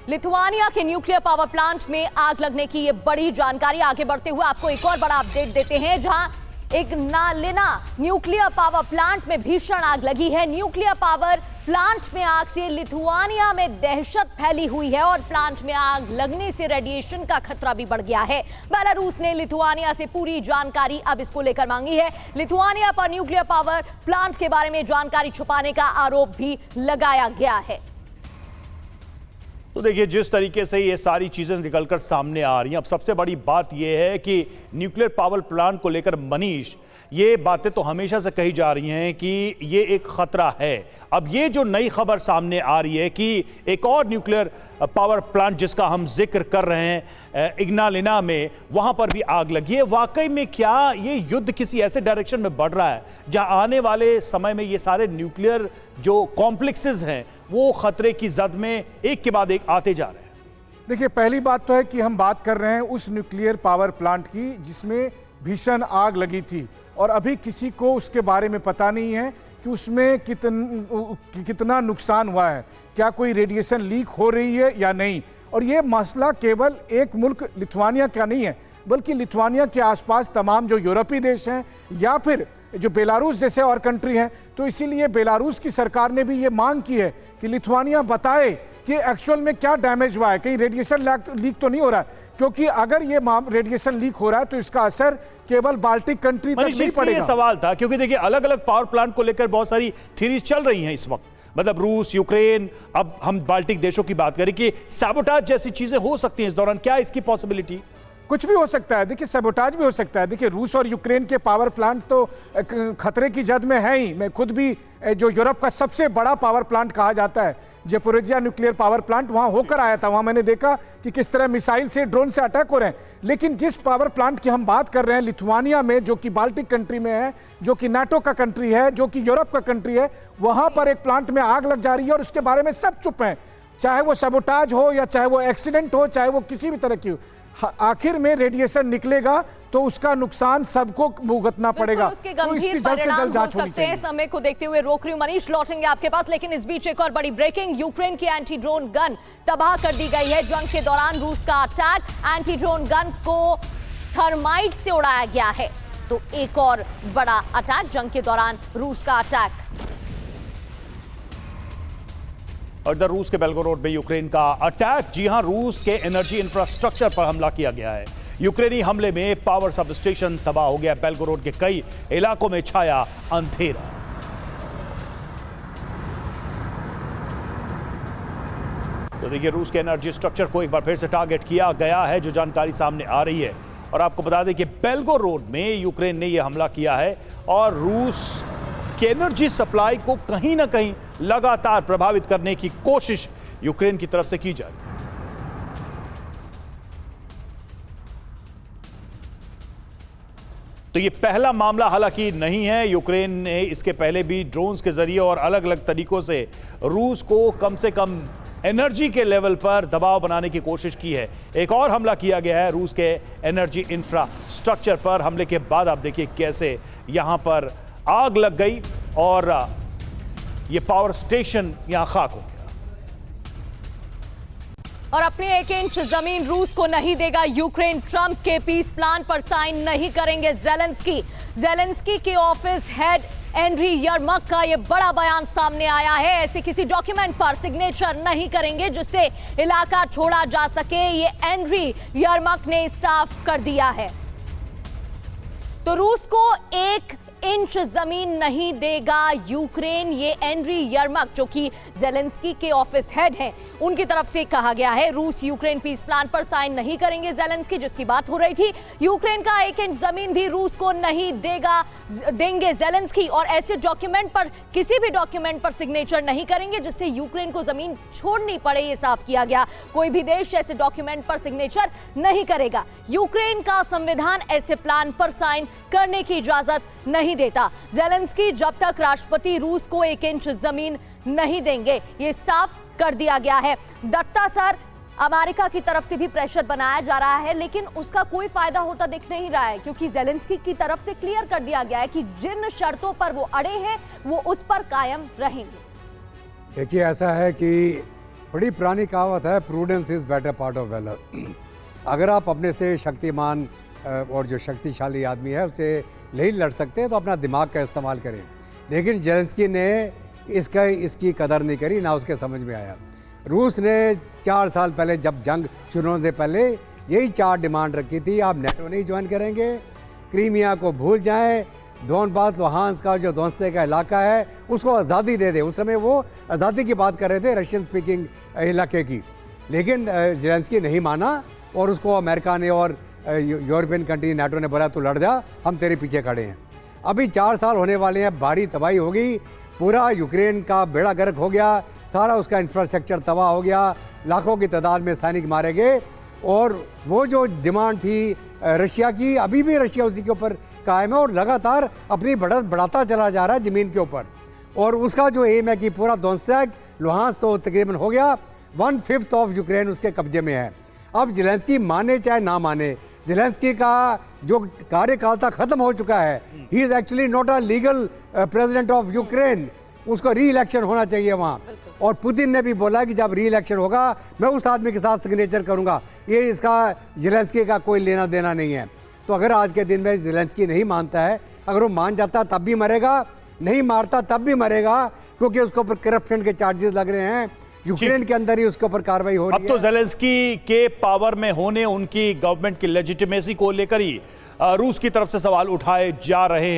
Lithuania के nuclear power plant में आग लगने की ये बड़ी जानकारी। आगे बढ़ते हुए आपको एक और बड़ा अपडेट देते हैं, जहां इग्नालिना न्यूक्लियर पावर प्लांट में भीषण आग लगी है। न्यूक्लियर पावर प्लांट में आग से लिथुआनिया में दहशत फैली हुई है और प्लांट में आग लगने से रेडिएशन का खतरा भी बढ़ गया है। बेलारूस ने लिथुआनिया से पूरी जानकारी अब इसको लेकर मांगी है। लिथुआनिया पर न्यूक्लियर पावर प्लांट के बारे में जानकारी छुपाने का आरोप भी लगाया गया है। तो देखिए, जिस तरीके से ये सारी चीजें निकलकर सामने आ रही हैं, अब सबसे बड़ी बात यह है कि न्यूक्लियर पावर प्लांट को लेकर मनीष, ये बातें तो हमेशा से कही जा रही हैं कि ये एक खतरा है। अब ये जो नई खबर सामने आ रही है कि एक और न्यूक्लियर पावर प्लांट जिसका हम जिक्र कर रहे हैं इग्नालिना में, वहां पर भी आग लगी है। वाकई में क्या ये युद्ध किसी ऐसे डायरेक्शन में बढ़ रहा है जहां आने वाले समय में ये सारे न्यूक्लियर जो कॉम्प्लेक्सेस हैं वो खतरे की जद में एक के बाद एक आते जा रहे हैं? देखिए, पहली बात तो है कि हम बात कर रहे हैं उस न्यूक्लियर पावर प्लांट की जिसमें भीषण आग लगी थी और अभी किसी को उसके बारे में पता नहीं है कि उसमें कितना नुकसान हुआ है, क्या कोई रेडिएशन लीक हो रही है या नहीं। और ये मसला केवल एक मुल्क लिथुआनिया का नहीं है, बल्कि लिथुआनिया के आसपास तमाम जो यूरोपीय देश हैं या फिर जो बेलारूस जैसे और कंट्री हैं। तो इसीलिए बेलारूस की सरकार ने भी ये मांग की है कि लिथुआनिया बताए कि एक्चुअल में क्या डैमेज हुआ है, कहीं रेडिएशन लीक तो नहीं हो रहा है। क्योंकि अगर ये रेडिएशन लीक हो रहा है तो इसका असर केवल बाल्टिक कंट्री तक नहीं पड़ेगा। ये सवाल था क्योंकि देखिए, अलग अलग पावर प्लांट को लेकर बहुत सारी थ्योरीज चल रही हैं इस वक्त, मतलब रूस, यूक्रेन, अब हम बाल्टिक देशों की बात करें कि सैबोटाज जैसी चीजें हो सकती हैं इस दौरान। क्या इसकी पॉसिबिलिटी? कुछ भी हो सकता है। देखिए, सैबोटाज भी हो सकता है। देखिए, रूस और यूक्रेन के पावर प्लांट तो खतरे की जद में है ही। मैं खुद भी जो यूरोप का सबसे बड़ा पावर प्लांट कहा जाता है ज़ेपोरिज़िया न्यूक्लियर पावर प्लांट, वहां होकर आया था। वहां मैंने देखा कि किस तरह मिसाइल से, ड्रोन से अटैक हो रहे हैं। लेकिन जिस पावर प्लांट की हम बात कर रहे हैं लिथुआनिया में, जो कि बाल्टिक कंट्री में है, जो कि नाटो का कंट्री है, जो कि यूरोप का कंट्री है, वहां पर एक प्लांट में आग लग जा रही है और उसके बारे में सब चुप हैं। चाहे वो सैबोटाज हो या चाहे वो एक्सीडेंट हो, चाहे वो किसी भी तरह की हो, आखिर में रेडिएशन निकलेगा तो उसका नुकसान सबको भुगतना पड़ेगा। उसके गंभीर परिणाम हो सकते हैं। समय को देखते हुए रोक रही हूं मनीष, लौटेंगे आपके पास, लेकिन इस बीच एक और बड़ी ब्रेकिंग। यूक्रेन की एंटी ड्रोन गन तबाह कर दी गई है। जंग के दौरान रूस का अटैक, एंटी ड्रोन गन को थर्माइट से उड़ाया गया है। तो एक और बड़ा अटैक, जंग के दौरान रूस का अटैक। और इधर रूस के बेलगोरोड में यूक्रेन का अटैक। जी हां, रूस के एनर्जी इंफ्रास्ट्रक्चर पर हमला किया गया है। यूक्रेनी हमले में पावर सब स्टेशन तबाह हो गया। बेलगोरोड के कई इलाकों में छाया अंधेरा। तो देखिए, रूस के एनर्जी स्ट्रक्चर को एक बार फिर से टारगेट किया गया है, जो जानकारी सामने आ रही है। और आपको बता दें कि बेलगोरोड में यूक्रेन ने यह हमला किया है और रूस की एनर्जी सप्लाई को कहीं ना कहीं लगातार प्रभावित करने की कोशिश यूक्रेन की तरफ से की जा रही है। तो ये पहला मामला हालांकि नहीं है। यूक्रेन ने इसके पहले भी ड्रोन्स के जरिए और अलग अलग तरीकों से रूस को कम से कम एनर्जी के लेवल पर दबाव बनाने की कोशिश की है। एक और हमला किया गया है रूस के एनर्जी इंफ्रास्ट्रक्चर पर। हमले के बाद आप देखिए कैसे यहां पर आग लग गई और ये पावर स्टेशन यहां खाक हो गया। और अपनी 1 इंच जमीन रूस को नहीं देगा यूक्रेन। ट्रंप के पीस प्लान पर साइन नहीं करेंगे जेलेंस्की के ऑफिस हेड एंड्री यरमक का ये बड़ा बयान सामने आया है। ऐसे किसी डॉक्यूमेंट पर सिग्नेचर नहीं करेंगे जिससे इलाका छोड़ा जा सके, ये एंड्री यरमक ने साफ कर दिया है। तो रूस को 1 इंच जमीन नहीं देगा यूक्रेन, ये एंड्री यरमक जो कि जेलेंस्की के ऑफिस हेड हैं, उनकी तरफ से कहा गया है। रूस यूक्रेन पीस प्लान पर साइन नहीं करेंगे जेलेंस्की, जिसकी बात हो रही थी। यूक्रेन का 1 इंच जमीन भी रूस को नहीं देंगे जेलेंस्की, और ऐसे डॉक्यूमेंट पर, किसी भी डॉक्यूमेंट पर सिग्नेचर नहीं करेंगे जिससे यूक्रेन को जमीन छोड़नी पड़े, ये साफ किया गया। कोई भी देश ऐसे डॉक्यूमेंट पर सिग्नेचर नहीं करेगा। यूक्रेन का संविधान ऐसे प्लान पर साइन करने की इजाजत नहीं देता। जेलेंस्की जब तक राष्ट्रपति रूस को 1 इंच जमीन नहीं देंगे, ये साफ कर दिया गया है। दत्ता सर, अमेरिका की तरफ से भी प्रेशर बनाया जा रहा है, लेकिन उसका कोई फायदा होता दिख नहीं रहा है, क्योंकि जेलेंस्की की तरफ से क्लियर कर दिया गया है कि जिन शर्तों पर वो अड़े हैं वो उस पर कायम रहेंगे। देखिए, ऐसा है कि बड़ी पुरानी कहावत है, prudence is better part of valour. अगर आप अपने से शक्तिमान और जो शक्तिशाली आदमी है उससे नहीं लड़ सकते तो अपना दिमाग का इस्तेमाल करें। लेकिन जेलेंस्की ने इसकी कदर नहीं करी, ना उसके समझ में आया। रूस ने 4 साल पहले जब जंग शुरू होने से पहले यही 4 डिमांड रखी थी, आप नेटो नहीं ज्वाइन करेंगे, क्रीमिया को भूल जाएं, दोनबास लुहांस्क का जो दोस्ते का इलाका है उसको आज़ादी दे दें। उस समय वो आज़ादी की बात कर रहे थे, रशियन स्पीकिंग इलाके की। लेकिन जेलेंस्की नहीं माना और उसको अमेरिका ने और यूरोपियन कंट्री नेटो ने बोला तो लड़ जा, हम तेरे पीछे खड़े हैं। अभी 4 साल होने वाले हैं, भारी तबाही हो गई, पूरा यूक्रेन का बेड़ा गर्क हो गया, सारा उसका इंफ्रास्ट्रक्चर तबाह हो गया, लाखों की तादाद में सैनिक मारे गए। और वो जो डिमांड थी रशिया की, अभी भी रशिया उसी के ऊपर कायम है और लगातार अपनी बढ़त बढ़ाता चला जा रहा है ज़मीन के ऊपर। और उसका जो एम है कि पूरा दोनेत्स्क, लुहांस्क तो तकरीबन हो गया, 1/5 ऑफ यूक्रेन उसके कब्जे में है। अब जेलेंस्की माने चाहे ना माने, जेलेंस्की का जो कार्यकाल था खत्म हो चुका है। He is actually not a legal president of Ukraine, उसको री इलेक्शन होना चाहिए वहाँ। और पुतिन ने भी बोला कि जब री इलेक्शन होगा मैं उस आदमी के साथ सिग्नेचर करूँगा, ये इसका जेलेंस्की का कोई लेना देना नहीं है। तो अगर आज के दिन में जेलेंस्की नहीं मानता है, अगर वो मान जाता तब भी मरेगा, नहीं मारता तब भी मरेगा, क्योंकि उसके ऊपर करप्शन के चार्जेस लग रहे हैं, यूक्रेन के अंदर ही उसके ऊपर कार्रवाई हो रही है। अब तो जेलेंस्की के पावर में होने, उनकी गवर्नमेंट की लेजिटिमेसी को लेकर ही रूस की तरफ से सवाल उठाए जा रहे हैं।